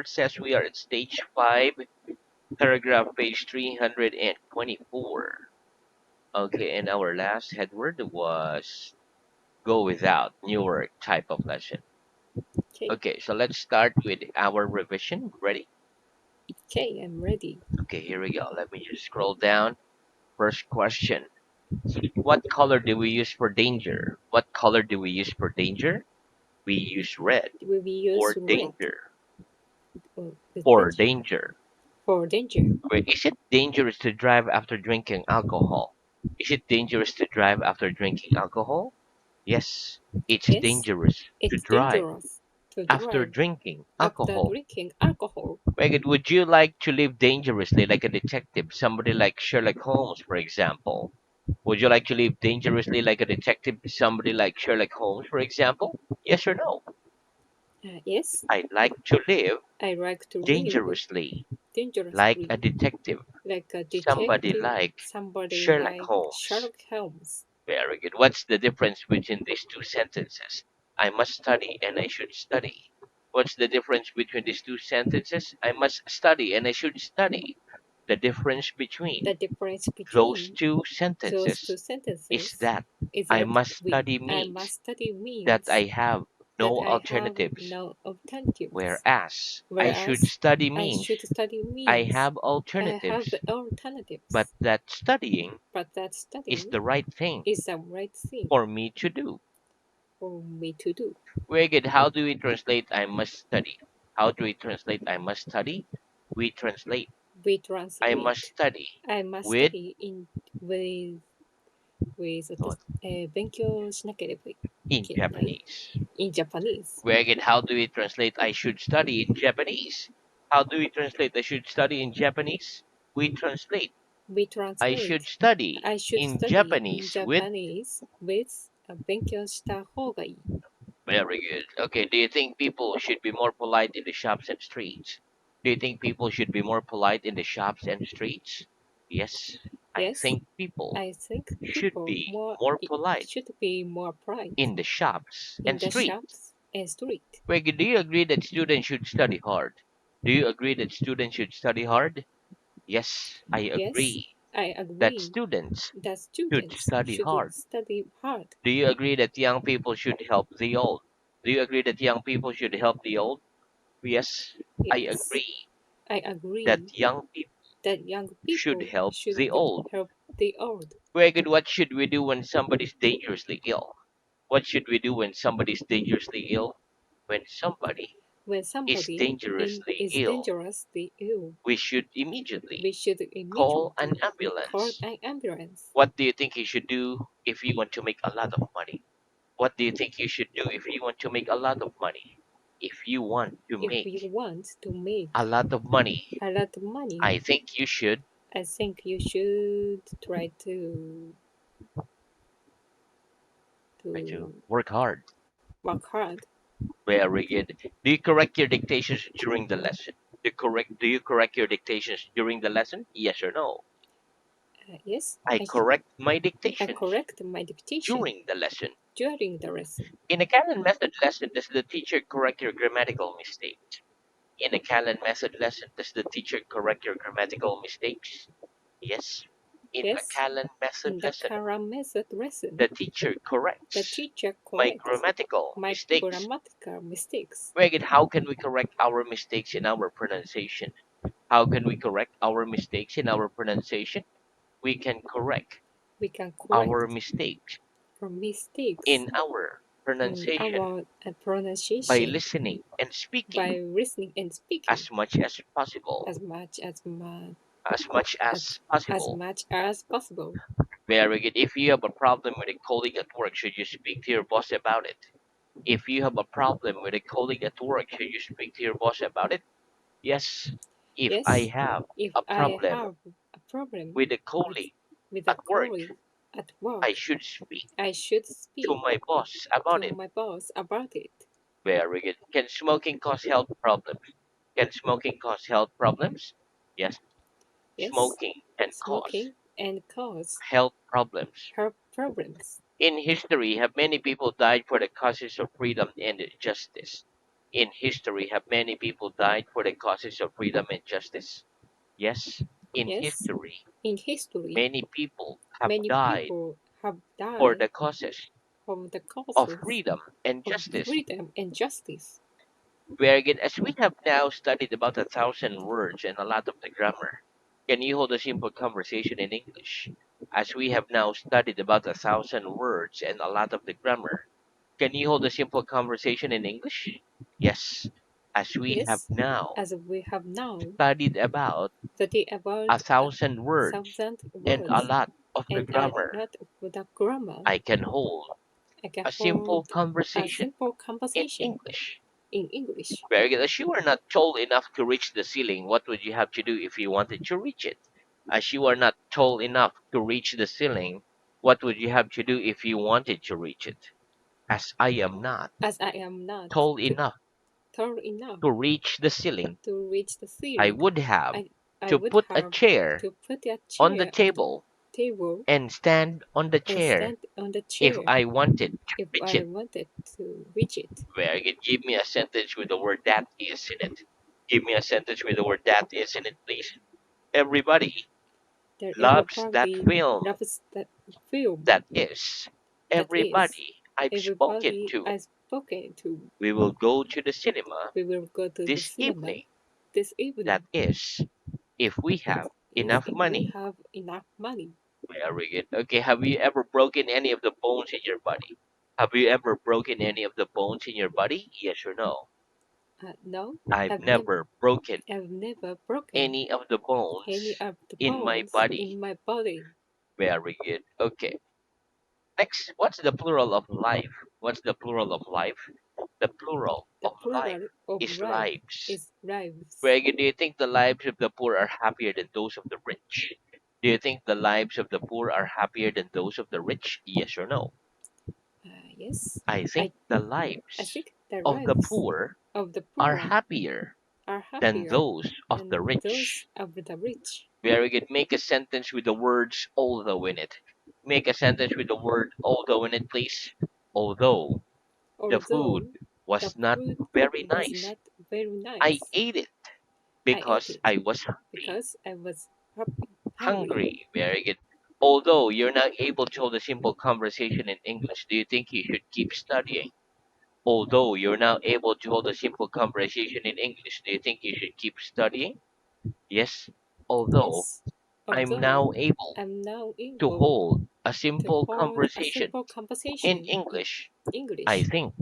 report says we are at stage 5, paragraph page 324. Okay, and our last headword was go without, newer type of lesson. Okay. Okay, so let's start with our revision. Ready? Okay, I'm ready. Okay, here we go. Let me just scroll down. First question. What color do we use for danger? What color do we use for danger? We use red Will we use for red danger. with For danger? danger. For danger. Wait, is it dangerous to drive after drinking alcohol? Is it dangerous to drive after drinking alcohol? Yes, it's Yes, dangerous to it's drive dangerous to after drive drinking after alcohol. drinking alcohol. Megan, would you like to live dangerously like a detective, somebody like Sherlock Holmes, for example? Would you like to live dangerously like a detective, somebody like Sherlock Holmes, for example? Yes or no? Yes, I'd like to live I like to live dangerously like a dangerously detective, like a somebody detective, like somebody Sherlock like Holmes. Sherlock Holmes. Very good. What's the difference between these two sentences? I must study and I should study. What's the difference between these two sentences? I must study and I should study. The difference between The difference those between two those two sentences is sentences that is I that must study I means must study that means I have that no I have alternatives, no alternatives, whereas I should whereas study I means should study I means have I have alternatives, but alternatives. that studying But that is studying the right thing is the right thing for me to do. for me to do. Very good. How do we translate I must study? How do we translate I must study? We translate We I must translate study I must with study with what? 勉強しなければい In けない Japanese. in Japanese. Very good. How do we translate I should study in Japanese? How do we translate I should study in Japanese? We translate We I should translate study I should in study in Japanese with. Japanese with 勉強した方がいい。Very good. Okay, do you think people should be more polite in the shops and streets? Do you think people should be more polite in the shops and streets? Yes, I Yes, think people I think should people be more polite should be more polite in the shops in and the streets. shops and street. Wait, do you agree that students should study hard? Do you agree that students should study hard? Yes, I Yes, agree I that agree students that should students study should hard. study hard. Do you agree that young people should help the old? Do you agree that young people should help the old? Yes, I Yes, agree I that agree young people that young should people help should the old. help the old. Very good. What should we do when somebody's dangerously ill? What should we do when somebody's dangerously ill? When somebody When is somebody dangerously is ill, dangerously ill, we should immediately we should call an immediately call ambulance. an ambulance. What do you think you should do if you want to make a lot of money? What do you think you should do if you want to make a lot of money? If you want to If you make want to a make lot of money, a lot of money, I think you should I think you should try to try to to work hard. work hard. Very good. Do you correct your dictations during the lesson? Do you correct your dictations during the lesson? Yes or no? Yes, I correct my I dictations correct my dictation during the lesson. during the lesson. In a Callan Method lesson, does the teacher correct your grammatical mistakes? In a Callan Method lesson, does the teacher correct your grammatical mistakes? Yes. In a Yes, Callan Method in the lesson, Callan Method lesson, the teacher the corrects teacher my corrects grammatical my mistakes. grammatical mistakes. Very good. How can we correct our mistakes in our pronunciation? How can we correct our mistakes in our pronunciation? We can correct We can our correct mistakes our mistakes in our in pronunciation our by pronunciation listening and by speaking listening and speaking as much as possible. as much as much As much as as possible. much as possible. Very good. If you have a problem with a colleague at work, should you speak to your boss about it? If you have a problem with a colleague at work, should you speak to your boss about it? Yes. If I Yes, have if a I problem have a problem with a with colleague with a at work, colleague at I work, should speak I should to speak my boss about to it. my boss about it. Very good. Can smoking cause health problems? Can smoking cause health problems? Yes. Yes, Smoking can cause smoking and cause health problems. health problems. In history, have many people died for the causes of freedom and justice? In history, have many people died for the causes of freedom and justice? Yes. In Yes. history, In history, many people have many died people have for died the causes for the of causes freedom and of justice. freedom and justice. Very good. As we have now studied about 1,000 words and a lot of the grammar, can you hold a simple conversation in English? As we have now studied about 1,000 words and a lot of the grammar, can you hold a simple conversation in English? Yes. As we have Yes, now as we have now studied about studied a about thousand words thousand and a words lot of the and a grammar, lot of the grammar, I can hold I can a simple hold a conversation simple in conversation English. in English. Very good. As you are not tall enough to reach the ceiling, what would you have to do if you wanted to reach it? As you are not tall enough to reach the ceiling, what would you have to do if you wanted to reach it? As I am not As I am not tall enough tall enough to reach the ceiling, to reach the I ceiling, would have I, I to would put a have chair to put a on the chair on the table table and stand on the and chair stand on the if chair I wanted to if reach I it. wanted to reach it. Very good. Give me a sentence with the word that is in it. Give me a sentence with the word that is in it, please. Everybody That loves that everybody film. loves that film. That is That is, everybody I've spoken everybody to. I've spoken to. We will go to the cinema We will go to the this cinema evening. this That evening. is if we That have is enough if we money. have enough money. Very good. Okay, have you ever broken any of the bones in your body? Have you ever broken any of the bones in your body? Yes or no? No, I've never broken I've never broken any of the any bones of the in my bones body. in my body. Very good. Okay. Next, what's the plural of life? What's the plural of life? The plural The of life plural of is life lives. is lives. Greg, do you think the lives of the poor are happier than those of the rich? Do you think the lives of the poor are happier than those of the rich? Yes or no? Yes, I think I the I lives think the of the lives poor of the are poor happier are than happier those of the than those rich. of the rich. Very good. Make a sentence with the words although in it. Make a sentence with the word although in it, please. Although the food Although the was not food very was nice, not very I nice, ate it I ate because it I was hungry. because I was hungry. Hungry. Very good. Although you're not able to hold a simple conversation in English, do you think you should keep studying? Although you're not able to hold a simple conversation in English, do you think you should keep studying? Yes. Although Yes, I'm although now able I'm now to able hold a to simple hold a conversation simple in conversation in English, I English, think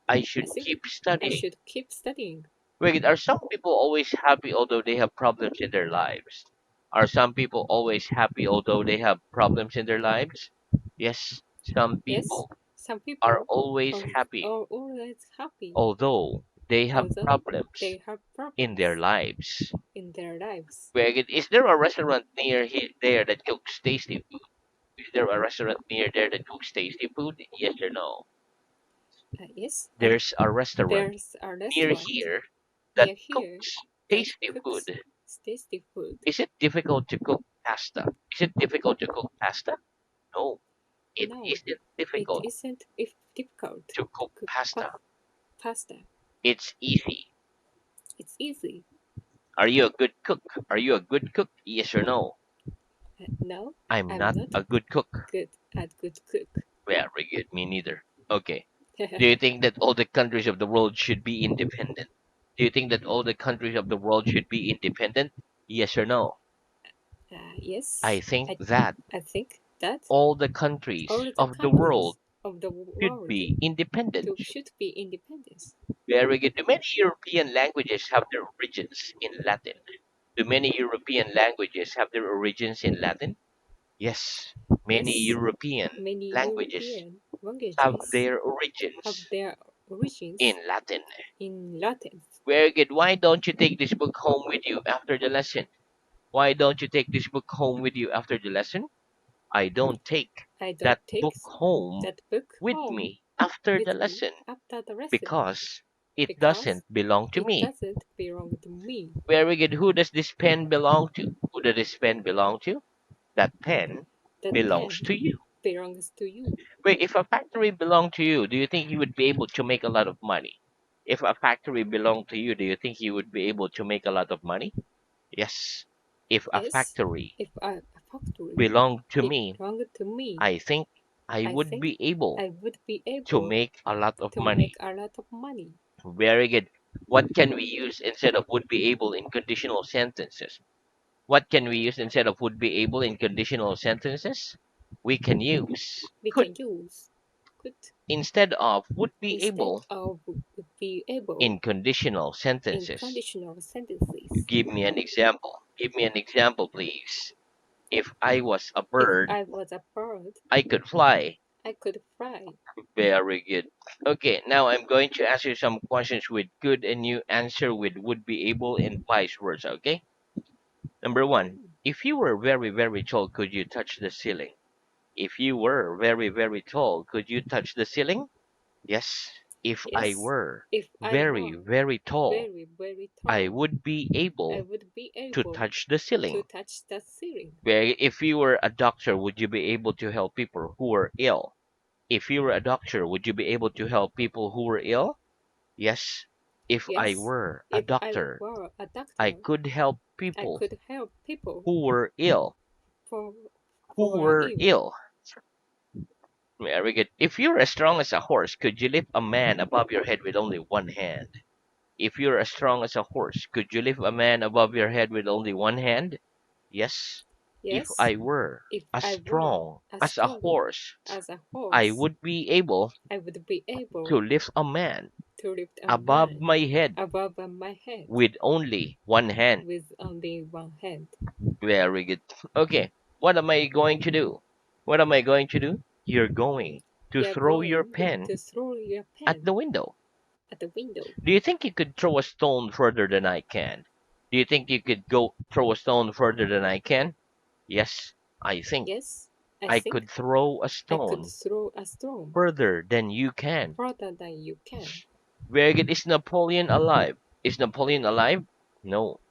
I I should think keep I studying. should keep studying. Wait, are some people always happy although they have problems in their lives? Are some people always happy although they have problems in their lives? Yes, some Yes, people some are people always are, happy are always happy, although they have although problems they have in their problems lives. in their lives. Wait, is there a restaurant near there that cooks tasty food? Is there a restaurant near there that cooks tasty food? Yes or no? Yes, There's a restaurant there's a near restaurant here that near here cooks that tasty cooks food. tasty food. Is it difficult to cook pasta? Is it difficult to cook pasta? No, it No, isn't it difficult isn't if difficult to to cook cook pasta. pasta. It's easy. It's easy. Are you a good cook? Are you a good cook? Yes or no? No, I'm I'm not not a good cook. good at good cook. Very good. Me neither. Okay. Do you think that all the countries of the world should be independent? Do you think that all the countries of the world should be independent? Yes or no? I Yes, think I that I think that all the all countries the of the world countries of the should world be independent. should be independent. Very good. Do many European languages have their origins in Latin? Do many European languages have their origins in Latin? Yes. Many Yes, European many languages European have languages their have origins their origins in Latin. in Latin. Very good. Why don't you take this book home with you after the lesson? Why don't you take this book home with you after the lesson? I don't take I don't that take book home that book with home me after the with me lesson after the lesson because it because doesn't belong to it me. doesn't belong to me. Very good. Who does this pen belong to? Who does this pen belong to? That pen That belongs pen to you. belongs to you. Wait, if a factory belonged to you, do you think you would be able to make a lot of money? If a factory belonged to you, do you think you would be able to make a lot of money? Yes. If a Yes. factory If a factory belonged to it me, belonged to me, I think I I would think be able I would be to able make a lot of to make money. a lot of money. Very good. What can we use instead of would be able in conditional sentences? What can we use instead of would be able in conditional sentences? We can use We could can use could instead of would be instead able of would be able in conditional in sentences. conditional sentences. Give me an example. Give me an example, please. If I was a If bird, I was a bird, I could fly. I could fly. Very good. Okay, now I'm going to ask you some questions with could and you answer with would be able and vice versa, okay? Number one, if you were very, very tall, could you touch the ceiling? If you were very, very tall, could you touch the ceiling? Yes. If I Yes, were if I very, were very tall, very, very I tall, would be I able would be to able touch the to ceiling. touch the ceiling. If you were a doctor, would you be able to help people who were ill? If you were a doctor, would you be able to help people who were ill? Yes. If I Yes, were a if I doctor, were a I doctor, could help I people could help people who were ill. for Who for were ill. ill. Very good. If you're as strong as a horse, could you lift a man above your head with only one hand? If you're as strong as a horse, could you lift a man above your head with only one hand? Yes. If Yes, I were if as I were strong as as a strong horse, as a I horse, would be able I would be to able lift a man to lift a above man my head above my head with only one hand. with only one hand. Very good. Okay, what am I going to do? What am I going to do? You're going to You're throw your going pen to throw your at pen the window. at the window. Do you think you could throw a stone further than I can? Do you think you could go throw a stone further than I can? Yes, I think Yes, I I think could throw a I could stone throw a stone further than you can. further than you can. Very good. Is Napoleon alive? Is Napoleon alive? No.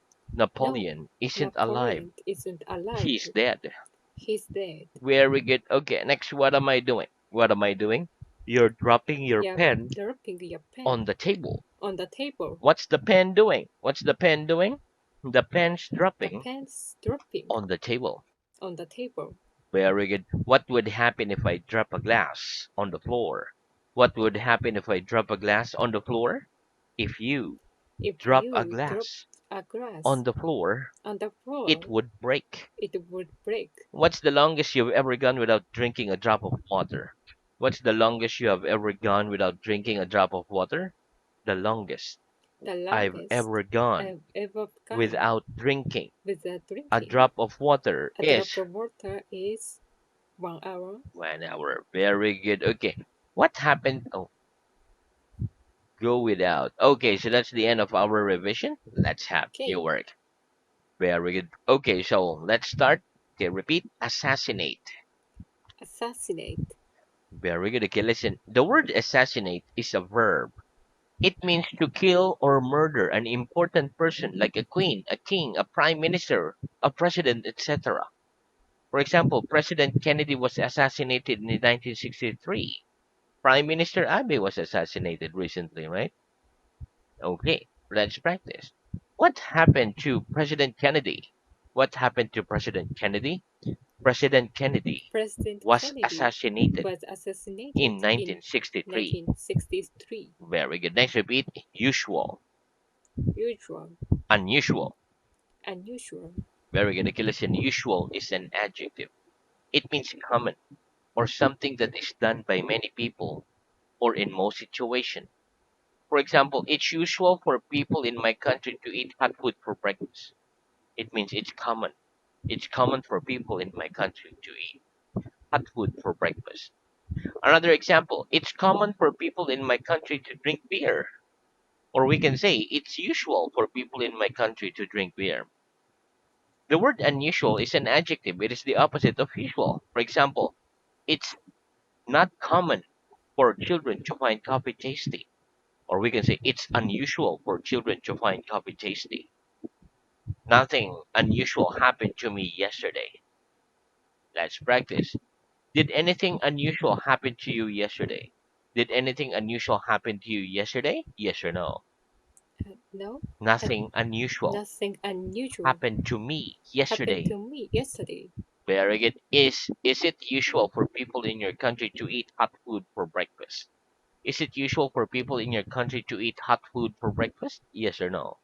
No, Napoleon isn't alive. Napoleon isn't alive. He's dead. He's dead. Very good. Okay, next, what am I doing? What am I doing? You're dropping your You're pen dropping your on pen the table. on the table. What's the pen doing? What's the pen doing? The pen's The dropping pen's dropping on the table. on the table. Very good. What would happen if I drop a glass on the floor? What would happen if I drop a glass on the floor? If you If drop a you drop glass a glass on the floor, on the it floor, would break. it would break. What's the longest you've ever gone without drinking a drop of water? What's the longest you have ever gone without drinking a drop of water? The longest The I've longest ever gone I've ever gone without drinking without a drinking drop of water a drop is of water is 1 hour. 1 hour. Very good. Okay. What happened? Oh, go without. Okay, so that's the end of our revision. Let's have new Okay, work. Very good. Okay, so let's start. Okay, repeat. Assassinate. assassinate. Very good. Okay, listen. The word assassinate is a verb. It means to kill or murder an important person like a queen, a king, a prime minister, a president, etc. For example, President Kennedy was assassinated in 1963. Prime Minister Abe was assassinated recently, right? Okay, let's practice. What happened to President Kennedy? What happened to President Kennedy? President Kennedy President was Kennedy assassinated was assassinated in in 1963. 1963. Very good. Next, repeat. Usual. Usual, Unusual. unusual, Very good. Okay, listen. Usual is an adjective. It means common or something that is done by many people or in most situations. For example, it's usual for people in my country to eat hot food for breakfast. It means it's common. It's common for people in my country to eat hot food for breakfast. Another example, it's common for people in my country to drink beer. Or we can say it's usual for people in my country to drink beer. The word unusual is an adjective. It is the opposite of usual. For example, it's not common for children to find coffee tasty. Or we can say it's unusual for children to find coffee tasty. Nothing unusual happened to me yesterday. Let's practice. Did anything unusual happen to you yesterday? Did anything unusual happen to you yesterday? Yes or no? No. Uh, Nothing unusual Nothing unusual happened to me happened yesterday. to me yesterday. Very good. Is it usual for people in your country to eat hot food for breakfast? Is it usual for people in your country to eat hot food for breakfast? Yes or no?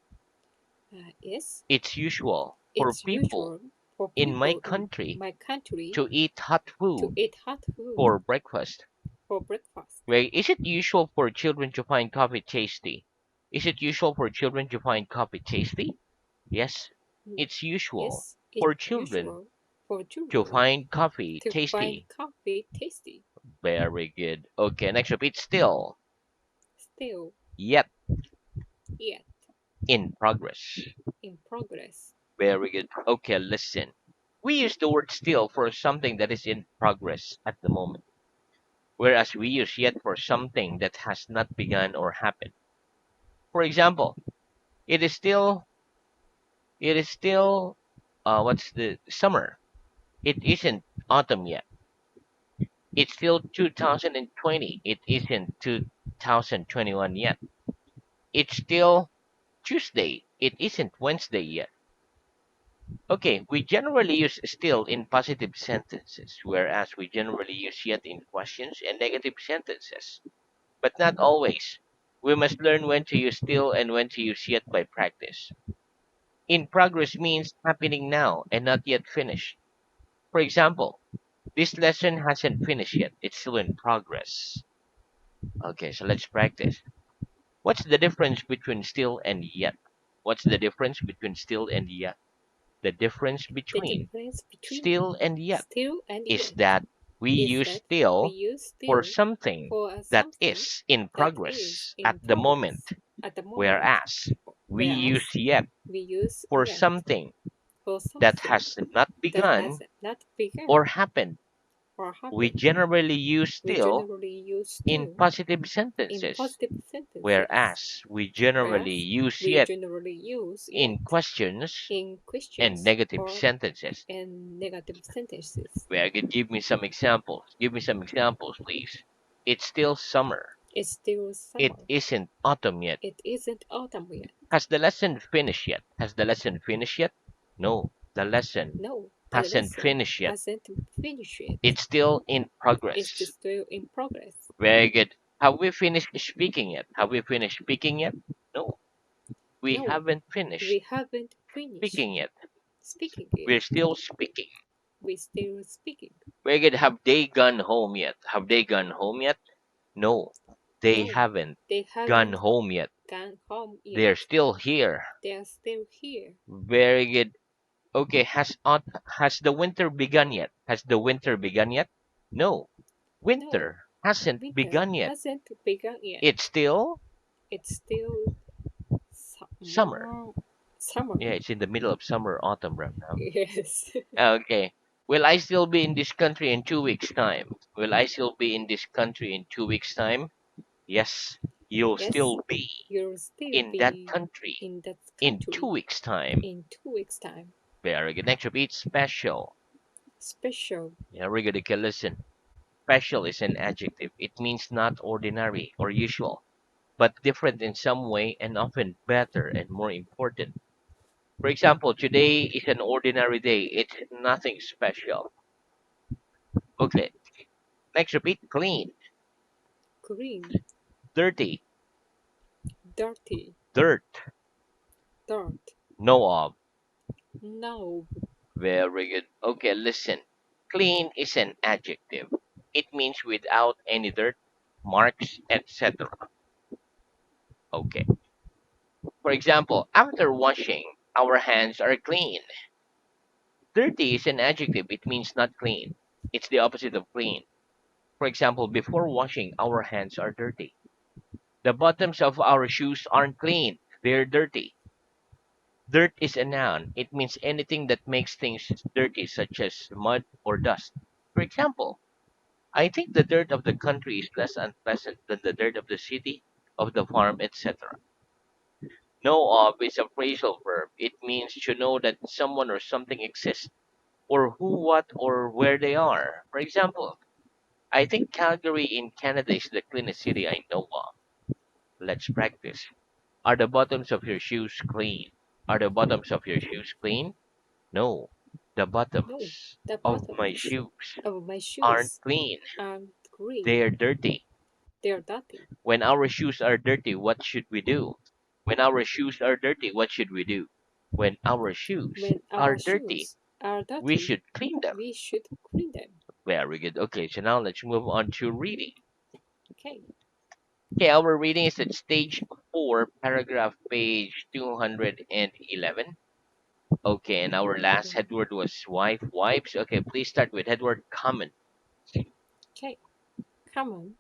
Yes, It's usual for it's people usual for in my people in country my country to eat hot to food eat hot food for breakfast. for breakfast. Right? Is it usual for children to find coffee tasty? Is it usual for children to find coffee tasty? Yes, Mm, it's usual Yes, it's for children usual for to children find coffee to find tasty. coffee tasty. Very good. Okay, next repeat still, Still, yet, yet, in progress. in progress. Very good. Okay, listen. We use the word still for something that is in progress at the moment, whereas we use yet for something that has not begun or happened. For example, it is still, what's the summer? It isn't autumn yet. It's still 2020. It isn't 2021 yet. It's still Tuesday. It isn't Wednesday yet. Okay, we generally use still in positive sentences, whereas we generally use yet in questions and negative sentences. But not always. We must learn when to use still and when to use yet by practice. In progress means happening now and not yet finished. For example, this lesson hasn't finished yet. It's still in progress. Okay, so let's practice. What's the difference between still and yet? What's the difference between still and yet? The difference The between difference between still and yet still and is yet that we is use that we still use for still something for that something is in that is progress at in the moment, progress at the moment, whereas we use whereas yet we use for yet something for that something has not that begun has not begun or happened. or We happened. generally use We still generally use in still positive in sentences, positive sentences, whereas we generally whereas use we yet generally use in yet questions in and questions negative or sentences. in negative sentences. Where could give me some examples? Give me some examples, please. It's still summer. It's still It summer. isn't autumn yet. It isn't autumn yet. Has the lesson finished yet? Has the lesson finished yet? No, the lesson No, the hasn't lesson finished yet. hasn't finished yet. It's still in It's progress. still in progress. Very good. Have we finished speaking yet? Have we finished speaking yet? No, we No, haven't finished we haven't finished speaking yet. speaking yet. We're still speaking. We're still speaking. Very good. Have they gone home yet? Have they gone home yet? No, they No, haven't they gone haven't home yet. gone home They're yet. still here. They are still here. Very good. Okay, has the winter begun yet? Has the winter begun yet? No, No, winter hasn't winter begun yet. hasn't begun yet. It's still It's still summer. summer. Yeah, it's in the middle of summer, autumn right now. Yes. Okay. Will I still be in this country in 2 weeks' time? Will I still be in this country in 2 weeks' time? Yes, you'll Yes, still be you'll still in that be country in that in two country weeks' time. in 2 weeks' time. Very good. Next repeat special. Special, Yeah, very good. Okay, listen. Special is an adjective. It means not ordinary or usual, but different in some way and often better and more important. For example, today is an ordinary day. It's nothing special. Okay. Next repeat clean, green, dirty, dirty, dirt, dirt, know of. no, Very good. Okay, listen. Clean is an adjective. It means without any dirt, marks, etc. Okay. For example, after washing, our hands are clean. Dirty is an adjective. It means not clean. It's the opposite of clean. For example, before washing, our hands are dirty. The bottoms of our shoes aren't clean. They're dirty. Dirt is a noun. It means anything that makes things dirty, such as mud or dust. For example, I think the dirt of the country is less unpleasant than the dirt of the city, of the farm, etc. Know of is a phrasal verb. It means to know that someone or something exists, or who, what, or where they are. For example, I think Calgary in Canada is the cleanest city I know of. Let's practice. Are the bottoms of your shoes clean? Are the bottoms of your shoes clean? No. The No, bottoms the of my bottoms shoes of my aren't shoes clean. aren't green. They're dirty. They're dirty. When our shoes are dirty, what should we do? When our shoes are dirty, what should we do? When our shoes When are our dirty, shoes are we dirty, should clean them. we should clean them. Very good. Okay, so now let's move on to reading. Okay, Okay, our reading is at stage 4, paragraph page 211. Okay, and our last 211. headword was wife, wipes. Okay, please start with headword common. Okay, common.